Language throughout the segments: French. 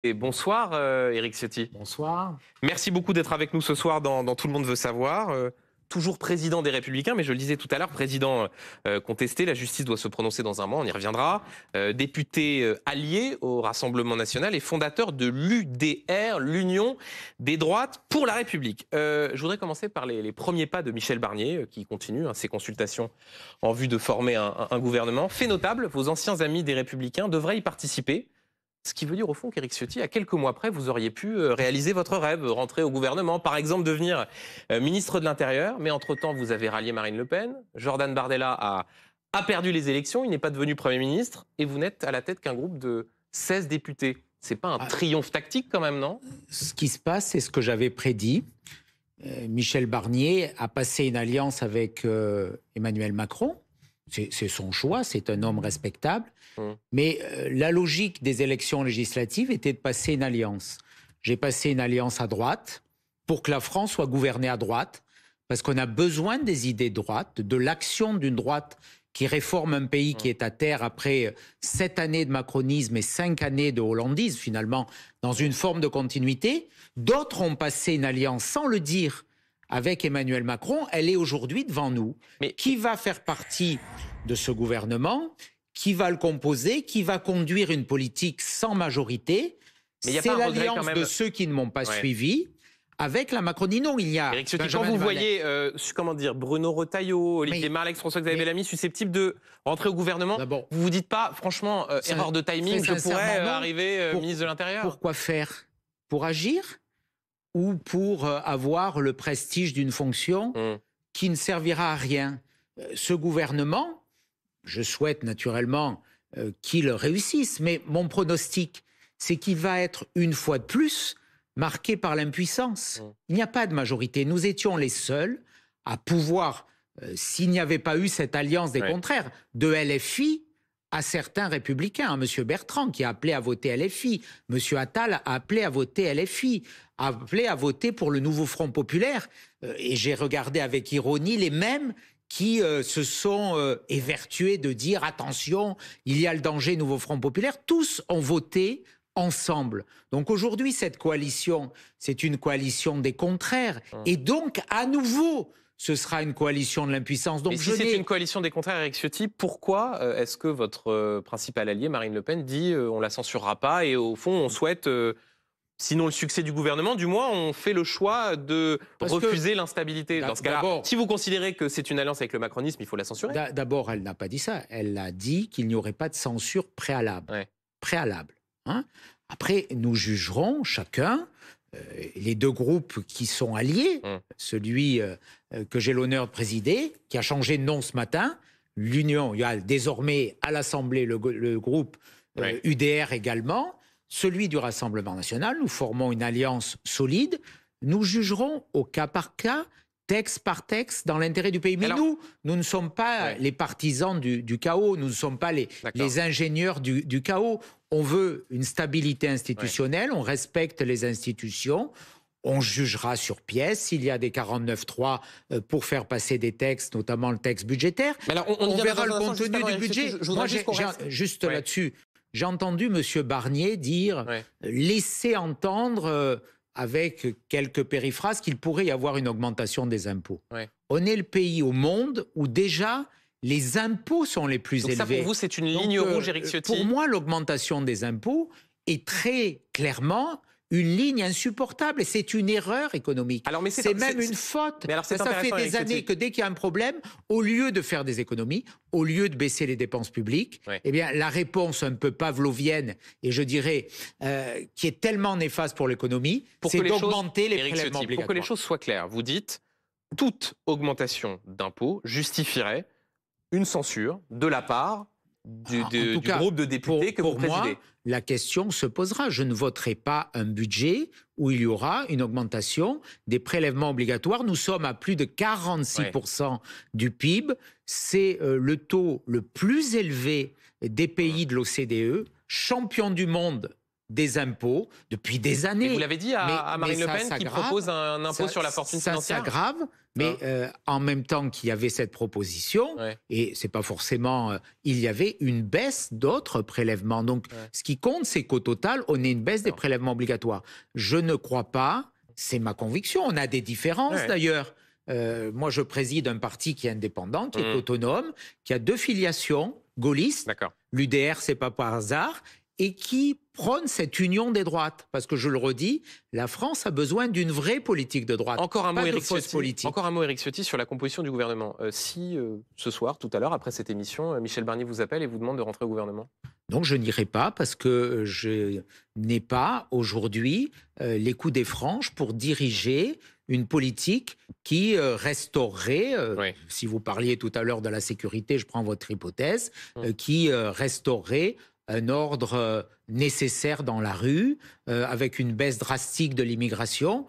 Et bonsoir Éric Ciotti. Bonsoir. Merci beaucoup d'être avec nous ce soir dans Tout le monde veut savoir. Toujours président des Républicains, mais je le disais tout à l'heure, président contesté, la justice doit se prononcer dans un mois, on y reviendra. Député allié au Rassemblement national et fondateur de l'UDR, l'Union des droites pour la République. Je voudrais commencer par les premiers pas de Michel Barnier, qui continue ses consultations en vue de former un gouvernement. Fait notable, vos anciens amis des Républicains devraient y participer. Ce qui veut dire au fond qu'Éric Ciotti, à quelques mois près, vous auriez pu réaliser votre rêve, rentrer au gouvernement, par exemple devenir ministre de l'Intérieur. Mais entre-temps, vous avez rallié Marine Le Pen. Jordan Bardella a perdu les élections, il n'est pas devenu Premier ministre. Et vous n'êtes à la tête qu'un groupe de 16 députés. C'est pas un triomphe tactique quand même, non? Ce qui se passe, c'est ce que j'avais prédit. Michel Barnier a passé une alliance avec Emmanuel Macron. C'est son choix, c'est un homme respectable. Mais la logique des élections législatives était de passer une alliance. J'ai passé une alliance à droite pour que la France soit gouvernée à droite, parce qu'on a besoin des idées de droite, de l'action d'une droite qui réforme un pays qui est à terre après 7 années de macronisme et 5 années de hollandisme, finalement, dans une forme de continuité. D'autres ont passé une alliance sans le dire avec Emmanuel Macron. Elle est aujourd'hui devant nous. Mais qui va faire partie de ce gouvernement ? Qui va le composer, qui va conduire une politique sans majorité? C'est l'alliance de ceux qui ne m'ont pas suivi avec la Macronie. Non, il y a... Éric Ciotti, quand vous voyez Bruno Retailleau, Olivier Marleix, François-Xavier Bellamy susceptibles de rentrer au gouvernement, vous vous dites pas, franchement, erreur de timing, je pourrais arriver ministre de l'Intérieur? Pourquoi faire? Pour agir ou pour avoir le prestige d'une fonction qui ne servira à rien? Ce gouvernement, je souhaite naturellement qu'il réussisse, mais mon pronostic, c'est qu'il va être une fois de plus marqué par l'impuissance. Il n'y a pas de majorité. Nous étions les seuls à pouvoir, s'il n'y avait pas eu cette alliance des contraires, de LFI à certains républicains, M. Bertrand qui a appelé à voter LFI, M. Attal a appelé à voter LFI, a appelé à voter pour le nouveau Front populaire, et j'ai regardé avec ironie les mêmes qui se sont évertués de dire « attention, il y a le danger nouveau Front populaire ». Tous ont voté ensemble. Donc aujourd'hui, cette coalition, c'est une coalition des contraires. Et donc, à nouveau, ce sera une coalition de l'impuissance. Donc, si c'est une coalition des contraires, Éric Ciotti, pourquoi est-ce que votre principal allié, Marine Le Pen, dit on ne la censurera pas et au fond, on souhaite... sinon le succès du gouvernement, du moins, on fait le choix de refuser l'instabilité. Dans ce cas-là, si vous considérez que c'est une alliance avec le macronisme, il faut la censurer. D'abord, elle n'a pas dit ça. Elle a dit qu'il n'y aurait pas de censure préalable. Préalable. Hein. Après, nous jugerons chacun, les deux groupes qui sont alliés, celui que j'ai l'honneur de présider, qui a changé de nom ce matin, l'Union, il y a désormais à l'Assemblée le groupe UDR également, celui du Rassemblement national. Nous formons une alliance solide. Nous jugerons au cas par cas, texte par texte, dans l'intérêt du pays. Mais nous ne sommes pas les partisans du chaos. Nous ne sommes pas les ingénieurs du chaos. On veut une stabilité institutionnelle. On respecte les institutions. On jugera sur pièce s'il y a des 49.3 pour faire passer des textes, notamment le texte budgétaire. Mais alors, on verra le contenu du budget. Moi, juste là-dessus... J'ai entendu M. Barnier dire, laisser entendre avec quelques périphrases qu'il pourrait y avoir une augmentation des impôts. On est le pays au monde où déjà les impôts sont les plus élevés. Ça pour vous c'est une ligne rouge, Éric Ciotti? Pour moi, l'augmentation des impôts est très clairement une ligne insupportable et c'est une erreur économique. C'est même une faute. Ça fait des années que dès qu'il y a un problème, au lieu de faire des économies, au lieu de baisser les dépenses publiques, eh bien, la réponse un peu pavlovienne et je dirais qui est tellement néfaste pour l'économie, c'est d'augmenter les prélèvements obligatoires. Pour que les choses soient claires, vous dites toute augmentation d'impôts justifierait une censure de la part du groupe de députés que vous présidez. Moi, la question se posera. Je ne voterai pas un budget où il y aura une augmentation des prélèvements obligatoires. Nous sommes à plus de 46% du PIB. C'est le taux le plus élevé des pays de l'OCDE, champion du monde des impôts depuis des années. Et vous l'avez dit à Marine Le Pen qui propose un impôt sur la fortune financière. Ça s'aggrave, mais en même temps qu'il y avait cette proposition, et c'est pas forcément... il y avait une baisse d'autres prélèvements. Donc, ce qui compte, c'est qu'au total, on ait une baisse des prélèvements obligatoires. Je ne crois pas, c'est ma conviction, on a des différences d'ailleurs. Moi, je préside un parti qui est indépendant, qui est autonome, qui a 2 filiations gaullistes. L'UDR, c'est pas par hasard, et qui prône cette union des droites. Parce que je le redis, la France a besoin d'une vraie politique de droite. Encore un mot, Éric Ciotti, sur la composition du gouvernement. Si ce soir, tout à l'heure, après cette émission, Michel Barnier vous appelle et vous demande de rentrer au gouvernement? Donc je n'irai pas parce que je n'ai pas aujourd'hui les coups des franges pour diriger une politique qui restaurerait, si vous parliez tout à l'heure de la sécurité, je prends votre hypothèse, qui restaurerait un ordre nécessaire dans la rue, avec une baisse drastique de l'immigration.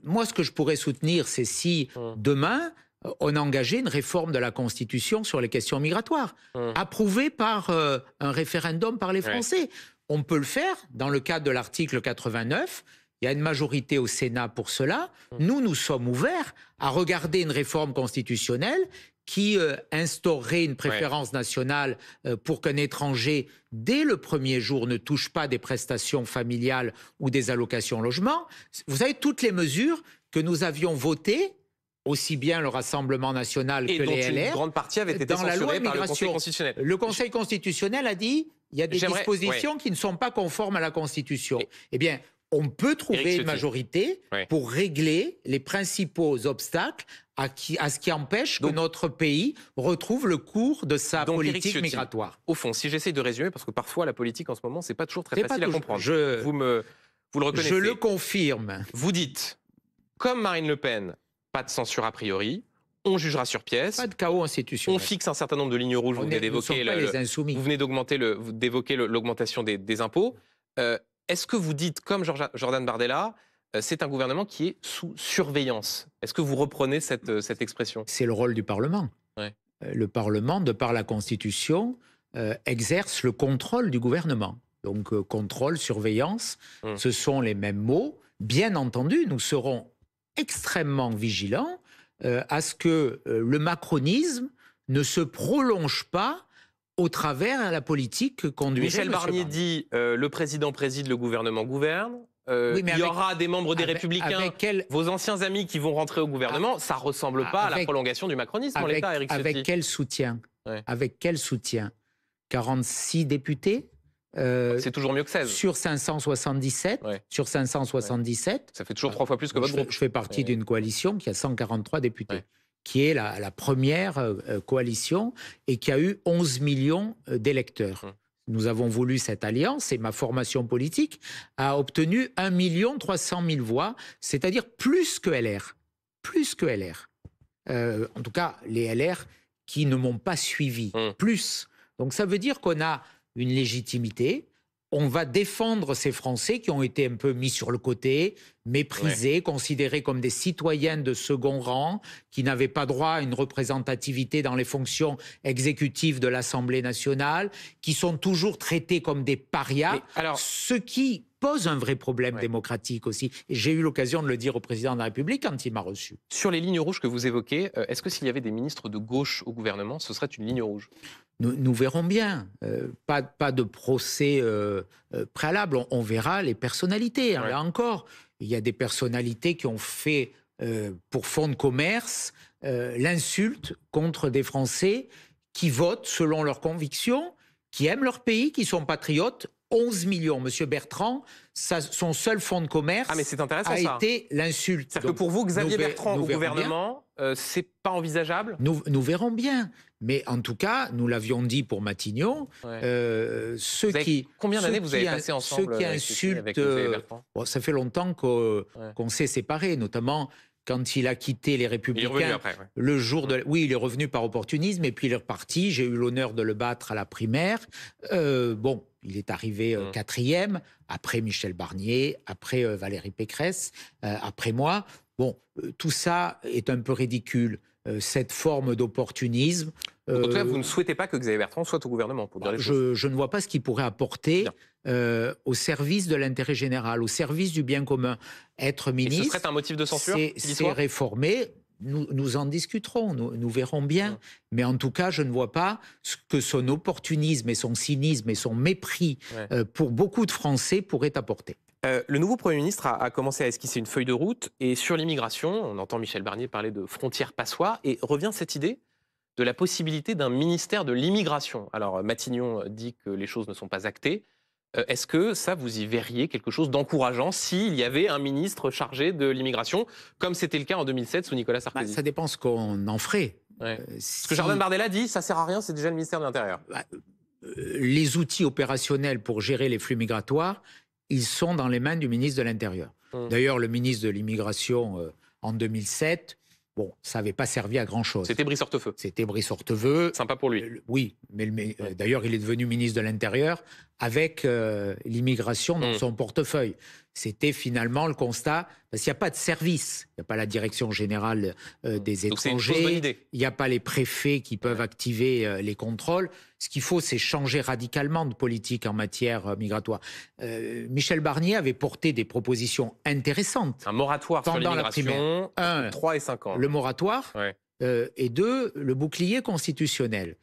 Moi, ce que je pourrais soutenir, c'est si demain, on a engagé une réforme de la Constitution sur les questions migratoires, approuvée par un référendum par les Français. On peut le faire dans le cadre de l'article 89. Il y a une majorité au Sénat pour cela. Nous sommes ouverts à regarder une réforme constitutionnelle qui instaurerait une préférence nationale pour qu'un étranger, dès le premier jour, ne touche pas des prestations familiales ou des allocations logement. Vous savez, toutes les mesures que nous avions votées, aussi bien le Rassemblement national que les LR, une grande partie avait été censurée par le Conseil constitutionnel. Le Conseil constitutionnel a dit il y a des dispositions qui ne sont pas conformes à la Constitution. Eh bien, on peut trouver une majorité pour régler les principaux obstacles à ce qui empêche que notre pays retrouve le cours de sa politique migratoire. Au fond, si j'essaie de résumer, parce que parfois la politique en ce moment, c'est pas toujours très facile à comprendre. Vous le reconnaissez. Je le confirme. Vous dites, comme Marine Le Pen, pas de censure a priori, on jugera sur pièce. Pas de chaos institutionnel. On fixe un certain nombre de lignes rouges. Vous venez d'évoquer l'augmentation des impôts. Est-ce que vous dites, comme Jordan Bardella, c'est un gouvernement qui est sous surveillance? Est-ce que vous reprenez cette expression? C'est le rôle du Parlement. Le Parlement, de par la Constitution, exerce le contrôle du gouvernement. Donc, contrôle, surveillance, ce sont les mêmes mots. Bien entendu, nous serons extrêmement vigilants à ce que le macronisme ne se prolonge pas au travers de la politique que conduirait Michel Barnier dit le président préside, le gouvernement gouverne. Il y aura des membres des Républicains, vos anciens amis qui vont rentrer au gouvernement. Ça ne ressemble pas à la prolongation du macronisme en l'état, Éric Ciotti. Avec quel soutien? Avec quel soutien? 46 députés c'est toujours mieux que 16. Sur 577. Sur 577. Ça fait toujours 3 fois plus que votre groupe. Je fais partie d'une coalition qui a 143 députés. Qui est la première coalition et qui a eu 11 millions d'électeurs. Nous avons voulu cette alliance et ma formation politique a obtenu 1 300 000 voix, c'est-à-dire plus que LR. Plus que LR. En tout cas, les LR qui ne m'ont pas suivi. Plus. Donc ça veut dire qu'on a une légitimité. On va défendre ces Français qui ont été un peu mis sur le côté, méprisés, considérés comme des citoyens de second rang, qui n'avaient pas droit à une représentativité dans les fonctions exécutives de l'Assemblée nationale, qui sont toujours traités comme des parias, ce qui pose un vrai problème démocratique aussi. Et j'ai eu l'occasion de le dire au président de la République quand il m'a reçu. Sur les lignes rouges que vous évoquez, est-ce que s'il y avait des ministres de gauche au gouvernement, ce serait une ligne rouge? Nous verrons bien. Pas de procès préalable. On verra les personnalités. Là encore, il y a des personnalités qui ont fait, pour fonds de commerce, l'insulte contre des Français qui votent selon leurs convictions, qui aiment leur pays, qui sont patriotes. 11 millions. Monsieur Bertrand, son seul fonds de commerce a été l'insulte. C'est-à-dire que pour vous, Xavier Bertrand au gouvernement, c'est pas envisageable? Nous verrons bien. Mais en tout cas, nous l'avions dit pour Matignon, combien d'années vous avez passé ensemble avec Xavier Bertrand? Ça fait longtemps qu'on s'est séparés, notamment quand il a quitté les Républicains. Il est revenu après, le jour de... Oui, il est revenu par opportunisme et puis il est reparti. J'ai eu l'honneur de le battre à la primaire. Il est arrivé 4e, après Michel Barnier, après Valérie Pécresse, après moi. Tout ça est un peu ridicule. Cette forme d'opportunisme, Donc, en tout cas, vous ne souhaitez pas que Xavier Bertrand soit au gouvernement, pour dire les choses. Je ne vois pas ce qu'il pourrait apporter au service de l'intérêt général, au service du bien commun. Être ministre, et ce serait un motif de censure, c'est réformer. Nous en discuterons, nous verrons bien. Mais en tout cas, je ne vois pas ce que son opportunisme et son cynisme et son mépris pour beaucoup de Français pourraient apporter. Le nouveau Premier ministre a commencé à esquisser une feuille de route. Et sur l'immigration, on entend Michel Barnier parler de frontières passoires. Et revient cette idée de la possibilité d'un ministère de l'immigration. Alors, Matignon dit que les choses ne sont pas actées. Est-ce que ça, vous y verriez quelque chose d'encourageant s'il y avait un ministre chargé de l'immigration, comme c'était le cas en 2007 sous Nicolas Sarkozy? Ça dépend ce qu'on en ferait. Ce que Jordan Bardella dit, ça sert à rien, c'est déjà le ministère de l'Intérieur. Les outils opérationnels pour gérer les flux migratoires, ils sont dans les mains du ministre de l'Intérieur. D'ailleurs, le ministre de l'Immigration, en 2007... Bon, ça n'avait pas servi à grand-chose. C'était Brice Hortefeux. C'était Brice Hortefeux. Sympa pour lui. Oui, mais d'ailleurs, il est devenu ministre de l'Intérieur avec l'immigration dans son portefeuille. C'était finalement le constat, parce qu'il n'y a pas de service. Il n'y a pas la direction générale des étrangers. Il n'y a pas les préfets qui peuvent activer les contrôles. Ce qu'il faut, c'est changer radicalement de politique en matière migratoire. Michel Barnier avait porté des propositions intéressantes. Un moratoire sur l'immigration, 3 et 5 ans. Le moratoire, et 2, le bouclier constitutionnel.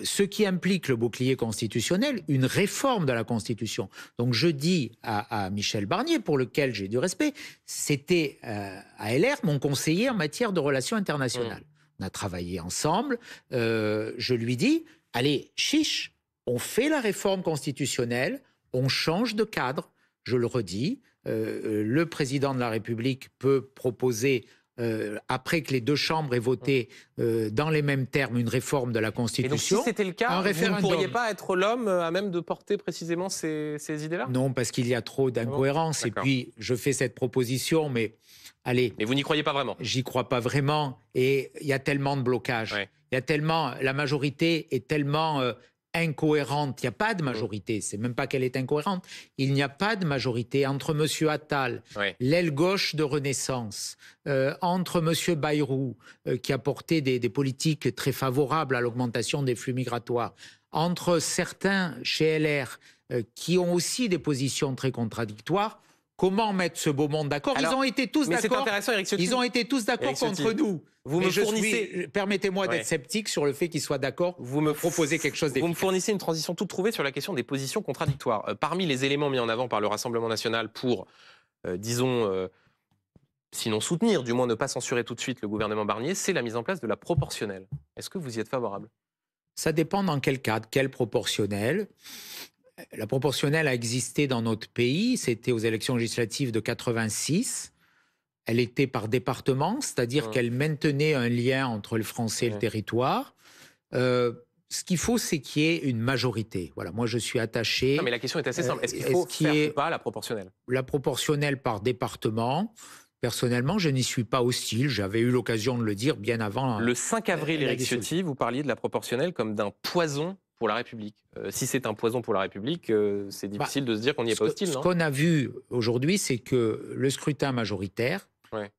Ce qui implique le bouclier constitutionnel, une réforme de la Constitution. Donc je dis à Michel Barnier, pour lequel j'ai du respect, c'était à LR mon conseiller en matière de relations internationales. On a travaillé ensemble. Je lui dis, allez, chiche, on fait la réforme constitutionnelle, on change de cadre. Je le redis, le président de la République peut proposer... après que les deux chambres aient voté dans les mêmes termes une réforme de la Constitution. Et donc si c'était le cas, vous ne pourriez pas être l'homme à même de porter précisément ces idées-là? Non, parce qu'il y a trop d'incohérences. Et puis, je fais cette proposition, mais allez... Mais vous n'y croyez pas vraiment? J'y crois pas vraiment. Et il y a tellement de blocages. Il y a tellement... La majorité est tellement... incohérente. Il n'y a pas de majorité. C'est même pas qu'elle est incohérente. Il n'y a pas de majorité entre M. Attal, l'aile gauche de Renaissance, entre M. Bayrou, qui a porté des politiques très favorables à l'augmentation des flux migratoires, entre certains chez LR qui ont aussi des positions très contradictoires. Comment mettre ce beau monde d'accord? Ils ont été tous d'accord. Ils ont été tous d'accord contre nous. Vous me fournissez... Permettez-moi d'être sceptique sur le fait qu'ils soient d'accord pour proposer quelque chose d'efficace. Vous me fournissez une transition toute trouvée sur la question des positions contradictoires. Parmi les éléments mis en avant par le Rassemblement national pour, disons, sinon soutenir, du moins ne pas censurer tout de suite le gouvernement Barnier, c'est la mise en place de la proportionnelle. Est-ce que vous y êtes favorable? Ça dépend dans quel cadre, quelle proportionnelle. La proportionnelle a existé dans notre pays, c'était aux élections législatives de 86. Elle était par département, c'est-à-dire qu'elle maintenait un lien entre le français et le territoire. Ce qu'il faut, c'est qu'il y ait une majorité. Voilà, moi je suis attaché... Non, mais la question est assez simple. Est-ce qu'il faut faire ou pas la proportionnelle? La proportionnelle par département... Personnellement, je n'y suis pas hostile. J'avais eu l'occasion de le dire bien avant. Le 5 avril, Éric Ciotti, vous parliez de la proportionnelle comme d'un poison pour la République. Si c'est un poison pour la République, c'est difficile de se dire qu'on n'y est pas hostile, non? Ce qu'on a vu aujourd'hui, c'est que le scrutin majoritaire,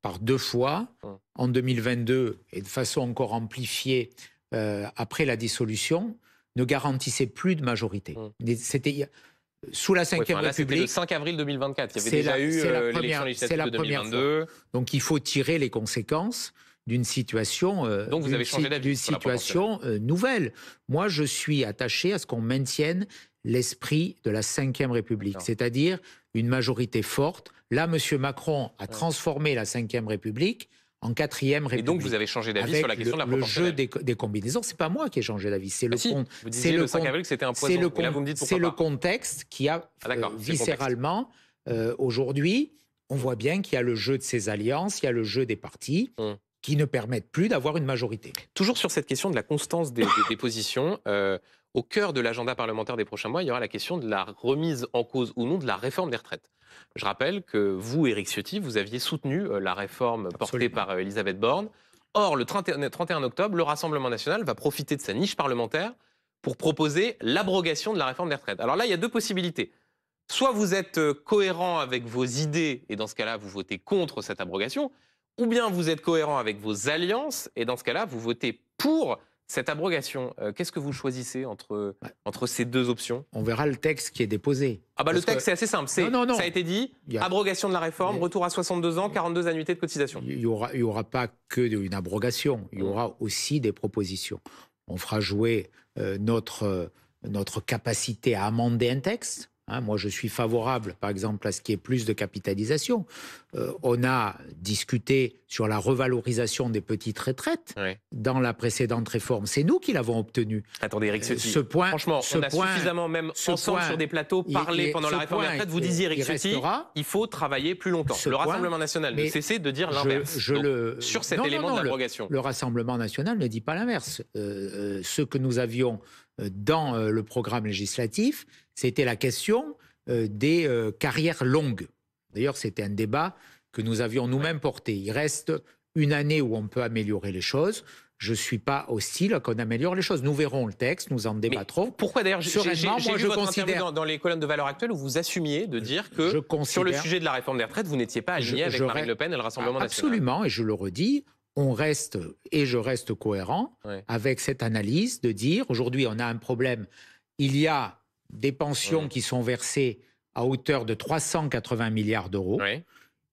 par 2 fois, en 2022 et de façon encore amplifiée après la dissolution, ne garantissait plus de majorité. C'était... Sous la Ve République... C'était le 5 avril 2024. Il y avait déjà eu l'élection législative de 2022. Donc il faut tirer les conséquences d'une situation, donc vous avez changé d'avis, d'une situation nouvelle. Moi, je suis attaché à ce qu'on maintienne l'esprit de la Ve République, c'est-à-dire une majorité forte. Là, M. Macron a transformé la Ve République en 4e République. Et donc vous avez changé d'avis sur la question de la proportionnelle. Le jeu des combinaisons, c'est pas moi qui ai changé d'avis. C'est le vous disiez le 5 avril que c'était un poison. Là, vous me dites pourquoi c'est le contexte qui a viscéralement aujourd'hui, on voit bien qu'il y a le jeu de ces alliances, il y a le jeu des partis qui ne permettent plus d'avoir une majorité. Toujours sur cette question de la constance des positions, au cœur de l'agenda parlementaire des prochains mois, il y aura la question de la remise en cause ou non de la réforme des retraites. Je rappelle que vous, Éric Ciotti, vous aviez soutenu la réforme portée par Elisabeth Borne. Or, le 31 octobre, le Rassemblement national va profiter de sa niche parlementaire pour proposer l'abrogation de la réforme des retraites. Alors là, il y a 2 possibilités. Soit vous êtes cohérent avec vos idées, et dans ce cas-là, vous votez contre cette abrogation, ou bien vous êtes cohérent avec vos alliances, et dans ce cas-là, vous votez pour cette abrogation, qu'est-ce que vous choisissez entre ces deux options? On verra le texte qui est déposé. Ah bah le texte, c'est assez simple. Non. Ça a été dit, abrogation de la réforme, retour à 62 ans, 42 annuités de cotisation. Il y aura pas que une abrogation, il y aura aussi des propositions. On fera jouer notre capacité à amender un texte. Moi, je suis favorable, par exemple, à ce qui est plus de capitalisation. On a discuté sur la revalorisation des petites retraites dans la précédente réforme. C'est nous qui l'avons obtenu. Attendez, Éric Ciotti, franchement, on a suffisamment, même ensemble sur des plateaux, parlé pendant la réforme des retraites. Vous disiez, Éric Ciotti, il faut travailler plus longtemps. Le Rassemblement national ne cessait de dire l'inverse sur cet élément de l'abrogation. Le Rassemblement national ne dit pas l'inverse. Ce que nous avions dans le programme législatif, c'était la question des carrières longues. D'ailleurs, c'était un débat que nous avions nous-mêmes porté. Il reste une année où on peut améliorer les choses. Je ne suis pas hostile à qu'on améliore les choses. Nous verrons le texte, nous en débattrons. Mais pourquoi d'ailleurs, j'ai vu votre interview dans les colonnes de Valeurs Actuelles où vous assumiez de dire que sur le sujet de la réforme des retraites, vous n'étiez pas aligné avec Marine Le Pen et le Rassemblement national. Absolument, et je le redis. Je reste cohérent avec cette analyse de dire, aujourd'hui, on a un problème. Il y a des pensions qui sont versées à hauteur de 380 milliards d'euros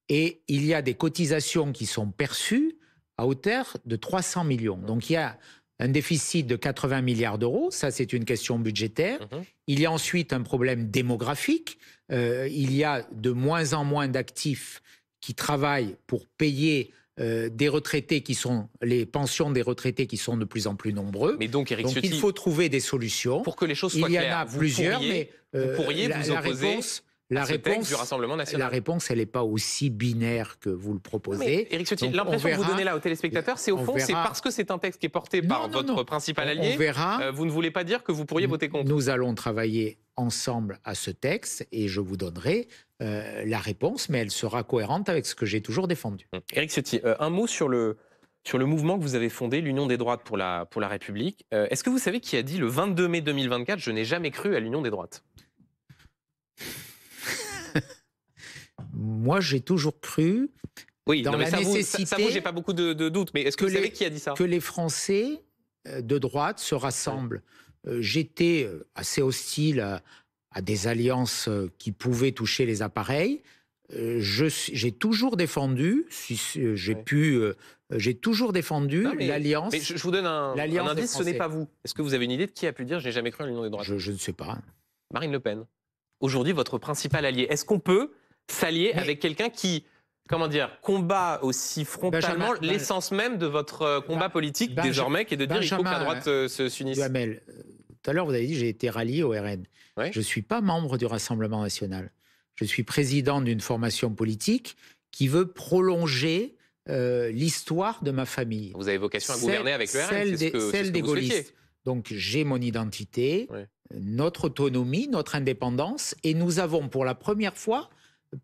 et il y a des cotisations qui sont perçues à hauteur de 300 millions. Donc, il y a un déficit de 80 milliards d'euros. Ça, c'est une question budgétaire. Il y a ensuite un problème démographique. Il y a de moins en moins d'actifs qui travaillent pour payer des retraités les pensions des retraités qui sont de plus en plus nombreux. Mais donc, Éric Ciotti, il faut trouver des solutions. Pour que les choses soient claires, il y en a plusieurs, mais vous pourriez vous opposer à ce texte du Rassemblement national. La réponse, elle n'est pas aussi binaire que vous le proposez. Mais Éric Ciotti, l'impression que vous donnez là aux téléspectateurs, c'est au fond, c'est parce que c'est un texte qui est porté par votre principal allié. Vous ne voulez pas dire que vous pourriez voter contre. Nous allons travailler ensemble à ce texte et je vous donnerai la réponse, mais elle sera cohérente avec ce que j'ai toujours défendu. Éric Ciotti, un mot sur le mouvement que vous avez fondé, l'Union des droites pour la République. Est-ce que vous savez qui a dit le 22 mai 2024 « Je n'ai jamais cru à l'Union des droites » ? Moi, j'ai toujours cru dans la nécessité... Ça vous, j'ai pas beaucoup de doutes, mais est-ce que vous savez qui a dit ça ? Que les Français de droite se rassemblent. J'étais assez hostile à des alliances qui pouvaient toucher les appareils. J'ai toujours défendu, j'ai toujours défendu l'alliance. Mais je vous donne un indice, ce n'est pas vous. Est-ce que vous avez une idée de qui a pu dire « Je n'ai jamais cru à l'Union des droites » ? Je ne sais pas. Marine Le Pen. Aujourd'hui, votre principal allié. Est-ce qu'on peut s'allier avec quelqu'un qui, combat aussi frontalement l'essence même de votre combat politique désormais, qui est de dire qu'il faut que la droite s'unisse? Duhamel, tout à l'heure, vous avez dit j'ai été rallié au RN. Je ne suis pas membre du Rassemblement national. Je suis président d'une formation politique qui veut prolonger l'histoire de ma famille. Vous avez vocation à gouverner avec le RN, celle des gaullistes. Donc j'ai mon identité, notre autonomie, notre indépendance, et nous avons pour la première fois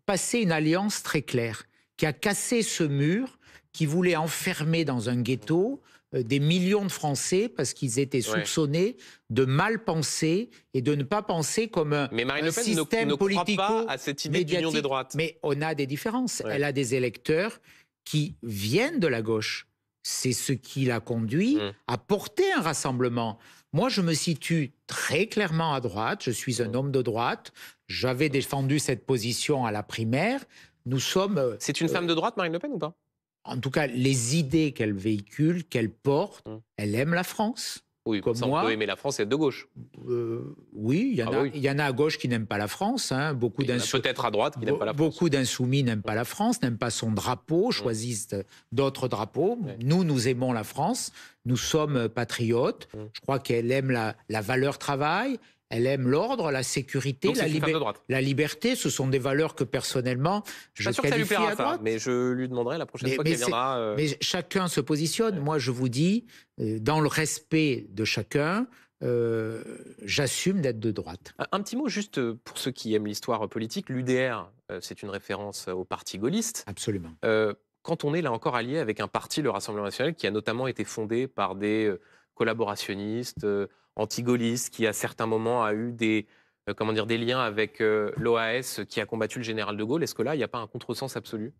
passé une alliance très claire qui a cassé ce mur qui voulait enfermer dans un ghetto des millions de Français parce qu'ils étaient soupçonnés de mal penser et de ne pas penser comme un système politico croit pas à cette idée d'union des droites. Mais on a des différences. Elle a des électeurs qui viennent de la gauche. C'est ce qui l'a conduit à porter un rassemblement. Moi, je me situe très clairement à droite. Je suis un homme de droite. J'avais défendu cette position à la primaire. Nous sommes... C'est une femme de droite, Marine Le Pen, ou pas ? En tout cas, les idées qu'elle véhicule, qu'elle porte, elle aime la France. Oui, comme moi. On peut aimer la France et être de gauche. Oui, il y en a à gauche qui n'aiment pas la France. Peut-être à droite qui n'aiment pas la France. Beaucoup d'insoumis n'aiment pas la France, n'aiment pas son drapeau, choisissent d'autres drapeaux. Nous aimons la France. Nous sommes patriotes. Je crois qu'elle aime la valeur travail. Elle aime l'ordre, la sécurité, la liberté. Ce sont des valeurs que personnellement, je qualifie à droite. Mais je lui demanderai la prochaine fois qu'elle viendra. Mais chacun se positionne. Moi, je vous dis, dans le respect de chacun, j'assume d'être de droite. Un petit mot juste pour ceux qui aiment l'histoire politique. L'UDR, c'est une référence au parti gaulliste. Absolument. Quand on est là encore allié avec un parti, le Rassemblement national, qui a notamment été fondé par des collaborationnistes, anti-gaullistes, qui à certains moments a eu des liens avec l'OAS qui a combattu le général de Gaulle. Est-ce que là, il n'y a pas un contresens absolu ?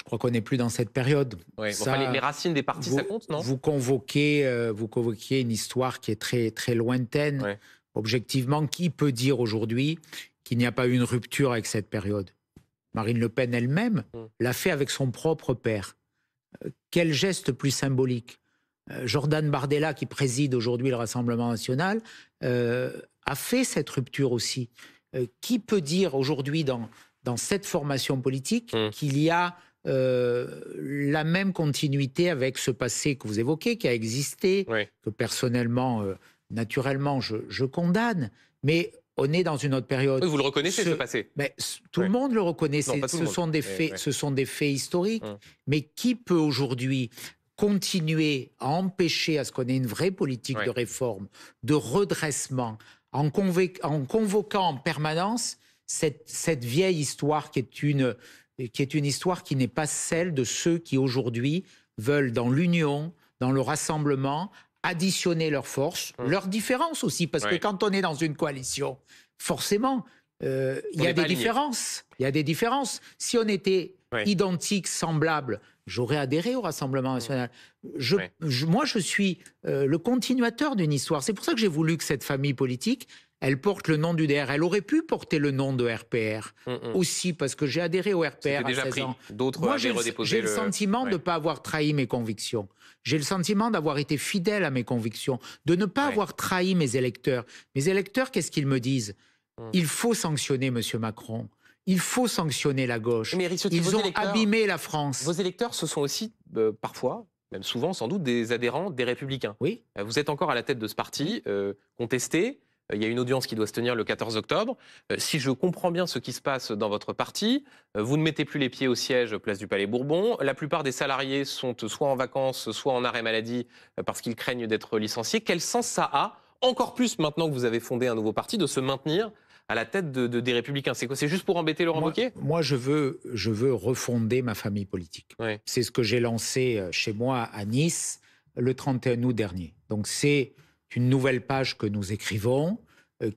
crois qu'on n'est plus dans cette période. Ouais. Ça, enfin, les racines des partis, ça compte, non? Vous convoquez une histoire qui est très, très lointaine. Ouais. Objectivement, qui peut dire aujourd'hui qu'il n'y a pas eu une rupture avec cette période? Marine Le Pen elle-même l'a fait avec son propre père. Quel geste plus symbolique? Jordan Bardella, qui préside aujourd'hui le Rassemblement national, a fait cette rupture aussi. Qui peut dire aujourd'hui dans cette formation politique qu'il y a la même continuité avec ce passé que vous évoquez, qui a existé, que personnellement, naturellement, je condamne, mais on est dans une autre période. Oui, vous le reconnaissez, ce passé? Tout le monde le reconnaît. Sont des faits, ce sont des faits historiques. Mais qui peut aujourd'hui continuer à empêcher à ce qu'on ait une vraie politique de réforme, de redressement, en convoquant en permanence cette vieille histoire qui est une histoire qui n'est pas celle de ceux qui aujourd'hui veulent, dans l'union, dans le rassemblement, additionner leurs forces, leurs différences aussi, parce que quand on est dans une coalition, forcément, il y a des différences. Il y a des différences. Si on était identiques, semblables, j'aurais adhéré au Rassemblement national. Moi, je suis le continuateur d'une histoire. C'est pour ça que j'ai voulu que cette famille politique, elle porte le nom d'UDR. Elle aurait pu porter le nom de RPR aussi, parce que j'ai adhéré au RPR à 16 ans. Moi, j'ai le sentiment de ne pas avoir trahi mes convictions. J'ai le sentiment d'avoir été fidèle à mes convictions, de ne pas avoir trahi mes électeurs. Mes électeurs, qu'est-ce qu'ils me disent? Il faut sanctionner M. Macron. Il faut sanctionner la gauche. Mais ils ont abîmé la France. Vos électeurs, ce sont aussi parfois, même souvent sans doute, des adhérents des Républicains. Oui. Vous êtes encore à la tête de ce parti, contesté. Il y a une audience qui doit se tenir le 14 octobre. Si je comprends bien ce qui se passe dans votre parti, vous ne mettez plus les pieds au siège place du Palais Bourbon. La plupart des salariés sont soit en vacances, soit en arrêt maladie parce qu'ils craignent d'être licenciés. Quel sens ça a, encore plus maintenant que vous avez fondé un nouveau parti, de se maintenir à la tête des Républicains? C'est quoi? C'est juste pour embêter Laurent Wauquiez? Moi, je veux refonder ma famille politique. C'est ce que j'ai lancé chez moi à Nice le 31 août dernier. Donc c'est une nouvelle page que nous écrivons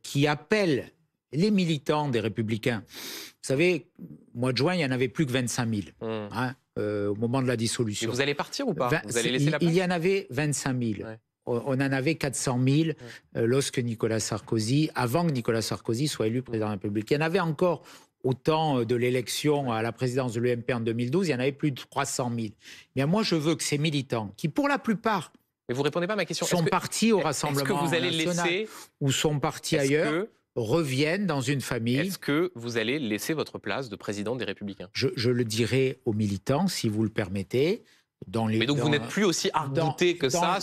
qui appelle les militants des Républicains. Vous savez, au mois de juin, il n'y en avait plus que 25 000 au moment de la dissolution. Et vous allez partir ou pas? Vous allez laisser la place? Il y en avait 25 000. On en avait 400 000 lorsque Nicolas Sarkozy, avant que Nicolas Sarkozy soit élu président de la République. Il y en avait encore au temps de l'élection à la présidence de l'UMP en 2012, il y en avait plus de 300 000. Mais moi, je veux que ces militants, qui pour la plupart mais vous répondez pas à ma question. Sont partis au Rassemblement vous allez national laisser, ou sont partis ailleurs, reviennent dans une famille. Est-ce que vous allez laisser votre place de président des Républicains? Je le dirai aux militants, si vous le permettez. Mais donc vous n'êtes plus aussi arc-bouté que ça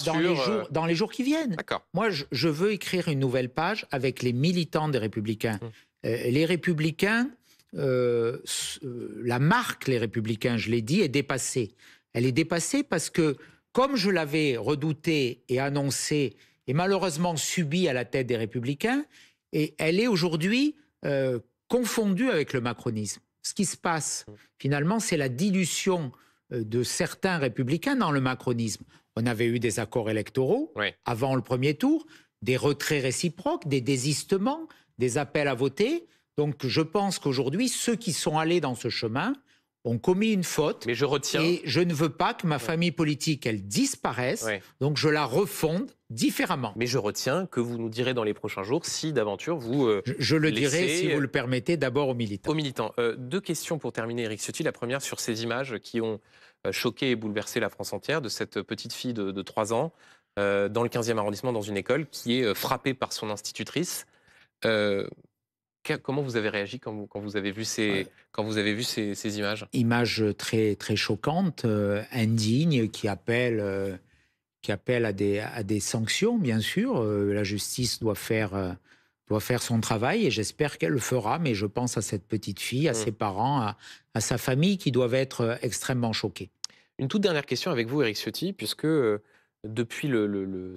dans les jours qui viennent. D'accord. Moi, je veux écrire une nouvelle page avec les militants des Républicains. Les Républicains, la marque Les Républicains, je l'ai dit, est dépassée. Elle est dépassée parce que, comme je l'avais redouté et annoncé, et malheureusement subi à la tête des Républicains, et elle est aujourd'hui confondue avec le macronisme. Ce qui se passe, finalement, c'est la dilution de certains républicains dans le macronisme. On avait eu des accords électoraux avant le premier tour, des retraits réciproques, des désistements, des appels à voter. Donc je pense qu'aujourd'hui, ceux qui sont allés dans ce chemin ont commis une faute. Mais je retiens. Et je ne veux pas que ma famille politique, elle disparaisse. Donc je la refonde différemment. Mais je retiens que vous nous direz dans les prochains jours si d'aventure vous je le dirai, si vous le permettez, d'abord aux militants. Aux militants. Deux questions pour terminer, Éric Ciotti. La première sur ces images qui ont choqué et bouleversé la France entière de cette petite fille de 3 ans dans le 15e arrondissement, dans une école, qui est frappée par son institutrice. Comment vous avez réagi quand vous avez vu ces images? Images très, très choquantes, indignes, qui appellent à des sanctions, bien sûr. La justice doit faire son travail et j'espère qu'elle le fera. Mais je pense à cette petite fille, à ses parents, à sa famille qui doivent être extrêmement choqués. Une toute dernière question avec vous, Éric Ciotti, puisque Depuis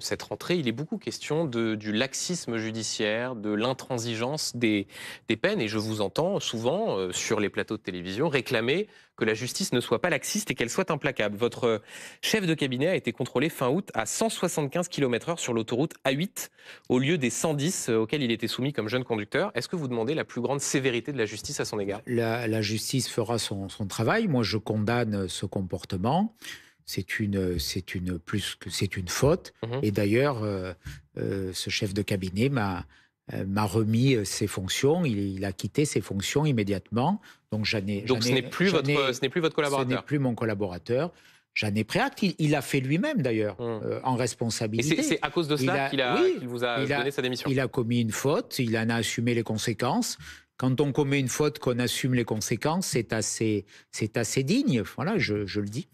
cette rentrée, il est beaucoup question du laxisme judiciaire, de l'intransigeance des peines. Et je vous entends souvent, sur les plateaux de télévision, réclamer que la justice ne soit pas laxiste et qu'elle soit implacable. Votre chef de cabinet a été contrôlé fin août à 175 km/h sur l'autoroute A8, au lieu des 110 auxquels il était soumis comme jeune conducteur. Est-ce que vous demandez la plus grande sévérité de la justice à son égard? La justice fera son travail. Moi, je condamne ce comportement. C'est une faute. Et d'ailleurs, ce chef de cabinet m'a remis ses fonctions. Il a quitté ses fonctions immédiatement. Donc, ce n'est plus votre collaborateur. Ce n'est plus mon collaborateur. J'en ai pris acte. Il l'a fait lui-même, d'ailleurs, en responsabilité. Et c'est à cause de cela qu'il vous a donné sa démission. Il a commis une faute. Il en a assumé les conséquences. Quand on commet une faute, qu'on assume les conséquences, c'est assez digne. Voilà, je le dis.